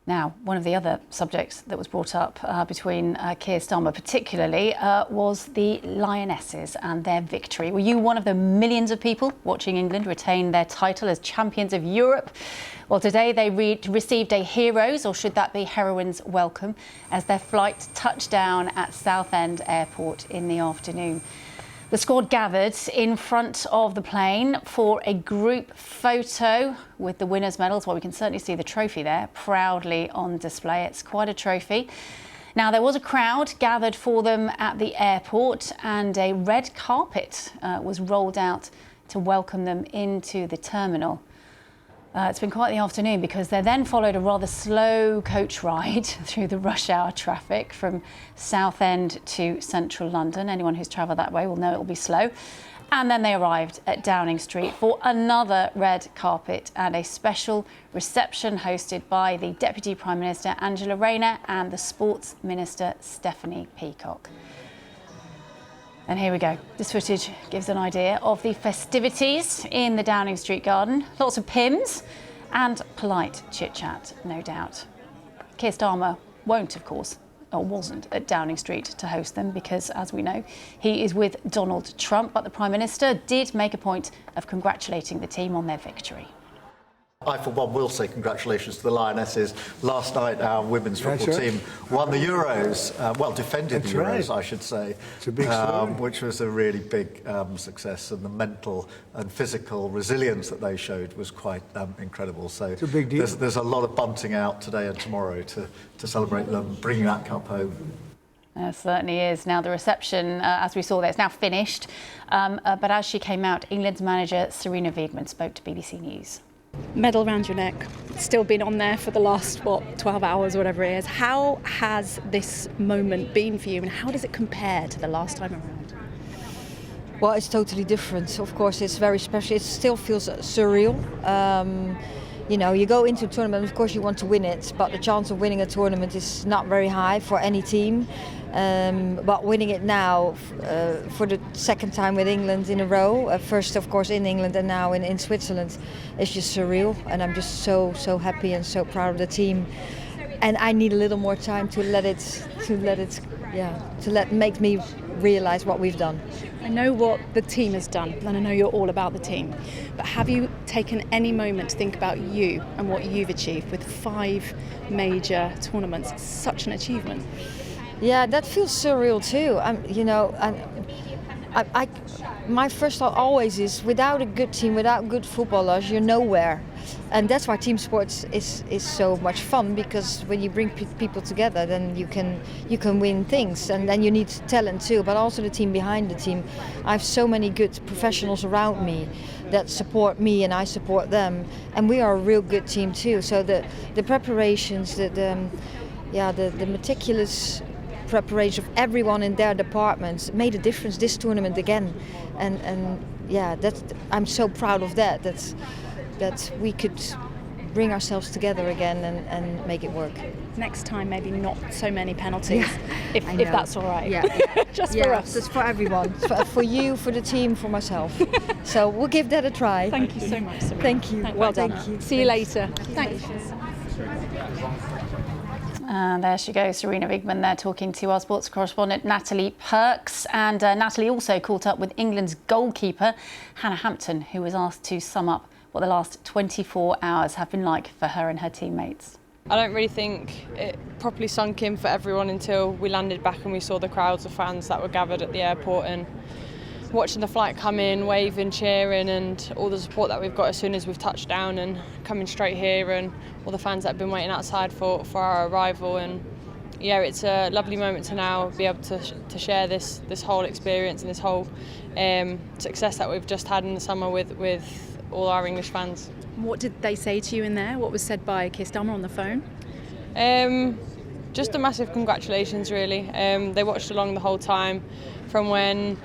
Now, one of the other subjects that was brought up between Keir Starmer particularly was the Lionesses and their victory. Were you one of the millions of people watching England retain their title as champions of Europe? Well, today they received a hero's, or should that be heroine's, welcome as their flight touched down at Southend Airport in the afternoon. The squad gathered in front of the plane for a group photo with the winners' medals. Well, we can certainly see the trophy there, proudly on display. It's quite a trophy. Now, there was a crowd gathered for them at the airport, and a red carpet was rolled out to welcome them into the terminal. It's been quite the afternoon, because there then followed a rather slow coach ride through the rush hour traffic from Southend to central London. Anyone who's travelled that way will know it'll be slow. And then they arrived at Downing Street for another red carpet and a special reception hosted by the Deputy Prime Minister Angela Rayner and the Sports Minister Stephanie Peacock. And here we go. This footage gives an idea of the festivities in the Downing Street garden. Lots of pims and polite chit-chat, no doubt. Keir Starmer won't, of course, or wasn't at Downing Street to host them because, as we know, he is with Donald Trump. But the Prime Minister did make a point of congratulating the team on their victory. I, for one, will say congratulations to the Lionesses. Last night, our women's football team won the Euros, defended the Euros, I should say. It's a big story. Which was a really big success, and the mental and physical resilience that they showed was quite incredible. So it's a big deal. There's a lot of bunting out today and tomorrow to celebrate them bringing that cup home. There certainly is. Now, the reception, as we saw there, is now finished. But as she came out, England's manager Sarina Wiegman spoke to BBC News. Medal around your neck. It's still been on there for the last, 12 hours or whatever it is. How has this moment been for you, and how does it compare to the last time around? Well, it's totally different. Of course, it's very special. It still feels surreal. You know, you go into a tournament, of course you want to win it, but the chance of winning a tournament is not very high for any team. But winning it now for the second time with England in a row, first of course in England and now in Switzerland, is just surreal. And I'm just so happy and so proud of the team. And I need a little more time to make me realize what we've done. I know what the team has done, and I know you're all about the team. But have you taken any moment to think about you and what you've achieved with 5 major tournaments? It's such an achievement. Yeah, that feels surreal too. My first thought always is, without a good team, without good footballers, you're nowhere. And that's why team sports is so much fun, because when you bring people together, then you can win things, and then you need talent too, but also the team behind the team. I have so many good professionals around me that support me and I support them, and we are a real good team too. So the preparations, the meticulous preparation of everyone in their departments made a difference this tournament again, and I'm so proud of that we could bring ourselves together again and make it work. Next time, maybe not so many penalties, if that's all right. Yeah. Just for us. It's for everyone. For you, for the team, for myself. So we'll give that a try. Thank you so much, Sarina. Thank you. Well done. Thank you. See you later. Thanks. And there she goes, Sarina Wiegman there, talking to our sports correspondent Natalie Perks. And Natalie also caught up with England's goalkeeper, Hannah Hampton, who was asked to sum up what the last 24 hours have been like for her and her teammates. I don't really think it properly sunk in for everyone until we landed back and we saw the crowds of fans that were gathered at the airport, and watching the flight come in, waving, cheering, and all the support that we've got as soon as we've touched down, and coming straight here, and all the fans that have been waiting outside for our arrival. And yeah, it's a lovely moment to now be able to share this whole experience and this whole success that we've just had in the summer with all our English fans. What did they say to you in there? What was said by Keir Starmer on the phone? Just a massive congratulations, really. They watched along the whole time, from when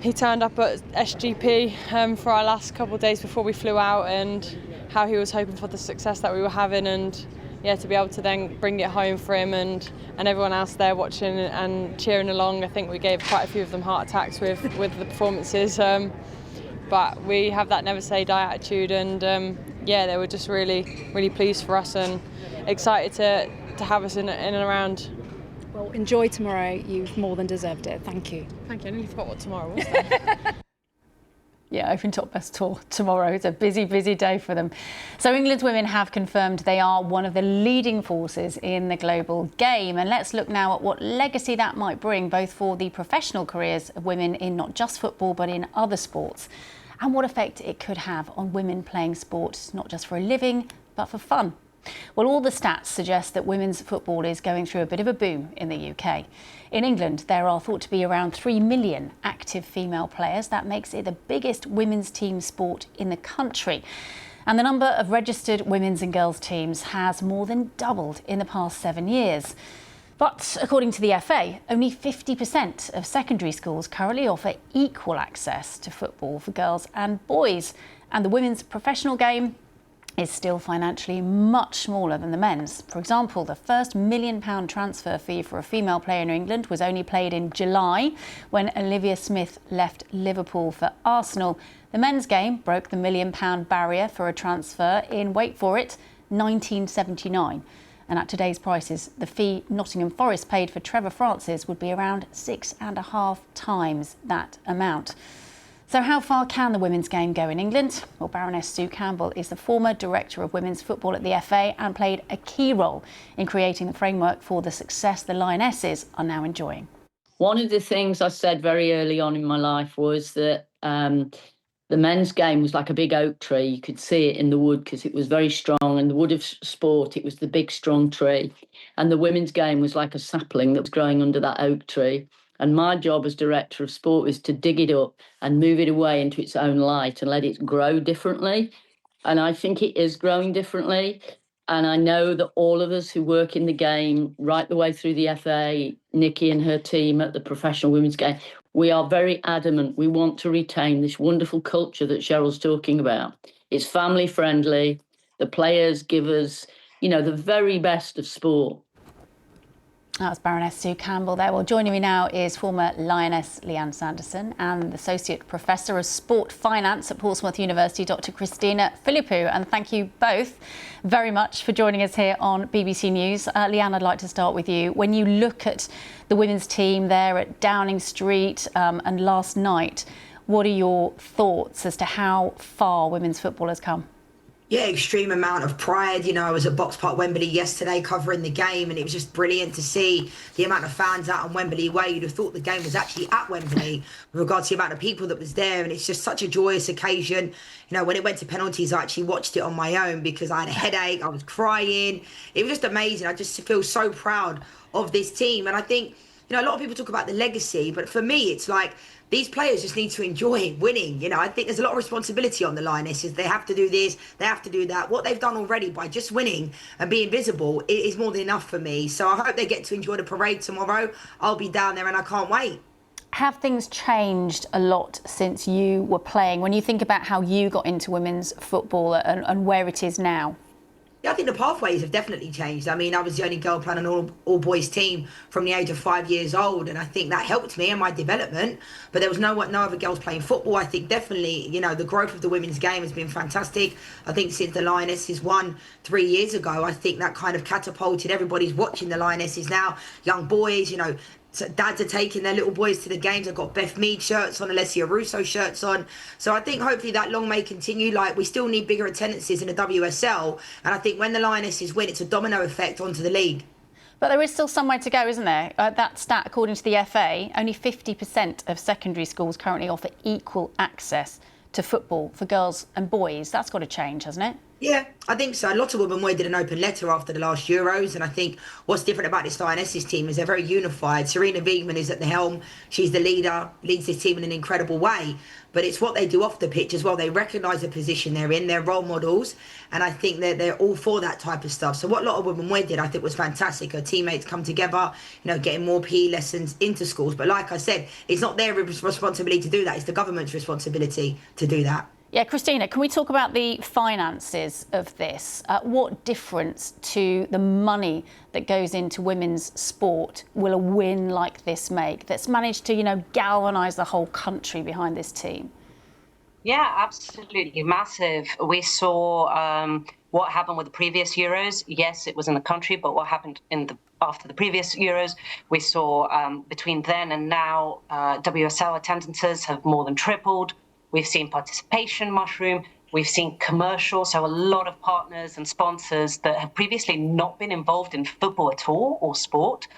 he turned up at SGP for our last couple of days before we flew out, and how he was hoping for the success that we were having, and to be able to then bring it home for him and everyone else there watching and cheering along. I think we gave quite a few of them heart attacks with the performances. But we have that never say die attitude, and yeah, they were just really pleased for us and excited to have us in and around. Well, enjoy tomorrow. You've more than deserved it. Thank you. Thank you. I nearly forgot what tomorrow was then. Yeah, Open Top Best Tour tomorrow. It's a busy day for them. So England's women have confirmed they are one of the leading forces in the global game. And let's look now at what legacy that might bring, both for the professional careers of women in not just football, but in other sports, and what effect it could have on women playing sport, not just for a living, but for fun. Well, all the stats suggest that women's football is going through a bit of a boom in the UK. In England, there are thought to be around 3 million active female players. That makes it the biggest women's team sport in the country. And the number of registered women's and girls' teams has more than doubled in the past 7 years. But according to the FA, only 50% of secondary schools currently offer equal access to football for girls and boys. And the women's professional game is still financially much smaller than the men's. For example, the first £1 million transfer fee for a female player in England was only paid in July when Olivia Smith left Liverpool for Arsenal. The men's game broke the £1 million barrier for a transfer in, wait for it, 1979. And at today's prices, the fee Nottingham Forest paid for Trevor Francis would be around 6.5 times that amount. So how far can the women's game go in England? Well, Baroness Sue Campbell is the former director of women's football at the FA and played a key role in creating the framework for the success the Lionesses are now enjoying. One of the things I said very early on in my life was that the men's game was like a big oak tree. You could see it in the wood because it was very strong, and the wood of sport, it was the big, strong tree. And the women's game was like a sapling that was growing under that oak tree. And my job as director of sport is to dig it up and move it away into its own light and let it grow differently. And I think it is growing differently. And I know that all of us who work in the game, right the way through the FA, Nikki and her team at the professional women's game, we are very adamant. We want to retain this wonderful culture that Cheryl's talking about. It's family friendly. The players give us, the very best of sport. That was Baroness Sue Campbell there. Well, joining me now is former Lioness Leanne Sanderson and Associate Professor of Sport Finance at Portsmouth University, Dr. Christina Philippou. And thank you both very much for joining us here on BBC News. Leanne, I'd like to start with you. When you look at the women's team there at Downing Street and last night, what are your thoughts as to how far women's football has come? Yeah, extreme amount of pride. I was at Box Park Wembley yesterday covering the game, and it was just brilliant to see the amount of fans out on Wembley Way. You'd have thought the game was actually at Wembley with regards to the amount of people that was there, and it's just such a joyous occasion. When it went to penalties, I actually watched it on my own because I had a headache, I was crying. It was just amazing. I just feel so proud of this team, and I think, a lot of people talk about the legacy, but for me, it's like, these players just need to enjoy winning. I think there's a lot of responsibility on the Lionesses. They have to do this, they have to do that. What they've done already by just winning and being visible is more than enough for me. So I hope they get to enjoy the parade tomorrow. I'll be down there and I can't wait. Have things changed a lot since you were playing? When you think about how you got into women's football and where it is now? Yeah, I think the pathways have definitely changed. I mean, I was the only girl playing an all-boys team from the age of 5 years old, and I think that helped me in my development. But there was no other girls playing football. I think definitely, the growth of the women's game has been fantastic. I think since the Lionesses won 3 years ago, I think that kind of catapulted. Everybody's watching the Lionesses now. Young boys, so dads are taking their little boys to the games. I've got Beth Mead shirts on, Alessia Russo shirts on. So I think hopefully that long may continue. We still need bigger attendances in the WSL. And I think when the Lionesses win, it's a domino effect onto the league. But there is still some way to go, isn't there? That stat, according to the FA, only 50% of secondary schools currently offer equal access to football for girls and boys. That's got to change, hasn't it? Yeah, I think so. Lots of women did an open letter after the last Euros, and I think what's different about this Lionesses team is they're very unified. Serena Wiegmann is at the helm. She's the leader, leads this team in an incredible way. But it's what they do off the pitch as well. They recognise the position they're in. They're role models, and I think that they're all for that type of stuff. So what a lot of women did, I think, was fantastic. Her teammates come together, getting more PE lessons into schools. But like I said, it's not their responsibility to do that. It's the government's responsibility to do that. Yeah, Christina, can we talk about the finances of this? What difference to the money that goes into women's sport will a win like this make that's managed to, galvanise the whole country behind this team? Yeah, absolutely massive. We saw what happened with the previous Euros. Yes, it was in the country, but what happened after the previous Euros? We saw between then and now, WSL attendances have more than tripled. We've seen participation mushroom. We've seen commercials, so a lot of partners and sponsors that have previously not been involved in football at all or sport,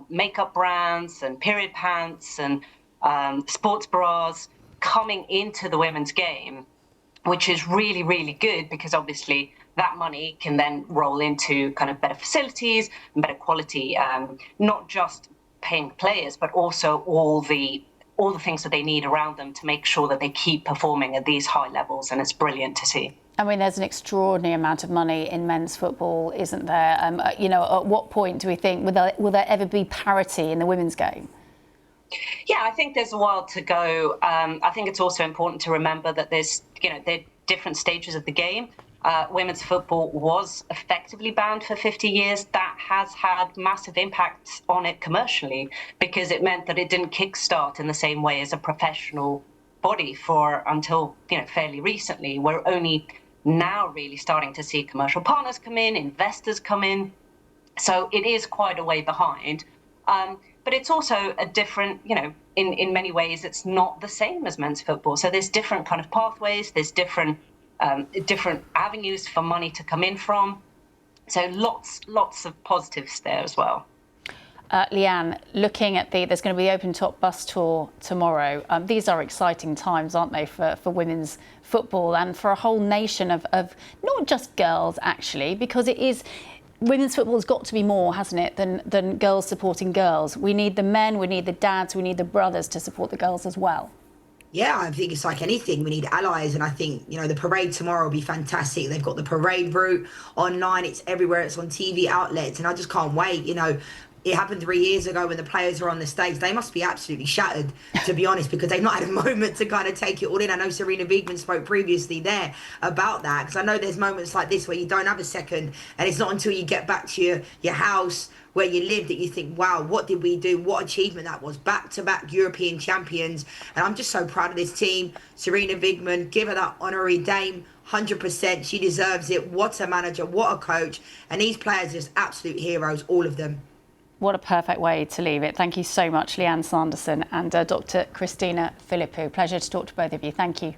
makeup brands and period pants and sports bras coming into the women's game, which is really, really good because obviously that money can then roll into kind of better facilities and better quality, not just paying players, but also all the things that they need around them to make sure that they keep performing at these high levels. And it's brilliant to see. I mean, there's an extraordinary amount of money in men's football, isn't there? At what point do we think, will there ever be parity in the women's game? Yeah, I think there's a while to go. I think it's also important to remember that there are different stages of the game. Women's football was effectively banned for 50 years. That has had massive impacts on it commercially because it meant that it didn't kickstart in the same way as a professional body until fairly recently. We're only now really starting to see commercial partners come in, investors come in. So it is quite a way behind. But it's also a different, in many ways, it's not the same as men's football. So there's different kind of pathways, there's different avenues for money to come in from. So lots of positives there as well. Leanne, looking at there's going to be the open top bus tour tomorrow. These are exciting times, aren't they, for women's football and for a whole nation of not just girls, actually, because it is. Women's football has got to be more, hasn't it, than girls supporting girls. We need the men, we need the dads, we need the brothers to support the girls as well. Yeah, I think it's like anything. We need allies, and I think, the parade tomorrow will be fantastic. They've got the parade route online. It's everywhere. It's on TV outlets, and I just can't wait. It happened 3 years ago when the players were on the stage. They must be absolutely shattered, to be honest, because they've not had a moment to kind of take it all in. I know Serena Wiegmann spoke previously there about that, because I know there's moments like this where you don't have a second, and it's not until you get back to your house where you live that you think, wow, what did we do? What achievement that was. Back-to-back European champions. And I'm just so proud of this team. Serena Wiegmann, give her that honorary dame. 100%. She deserves it. What a manager. What a coach. And these players are just absolute heroes, all of them. What a perfect way to leave it. Thank you so much, Leanne Sanderson and Dr. Christina Philippou. Pleasure to talk to both of you. Thank you.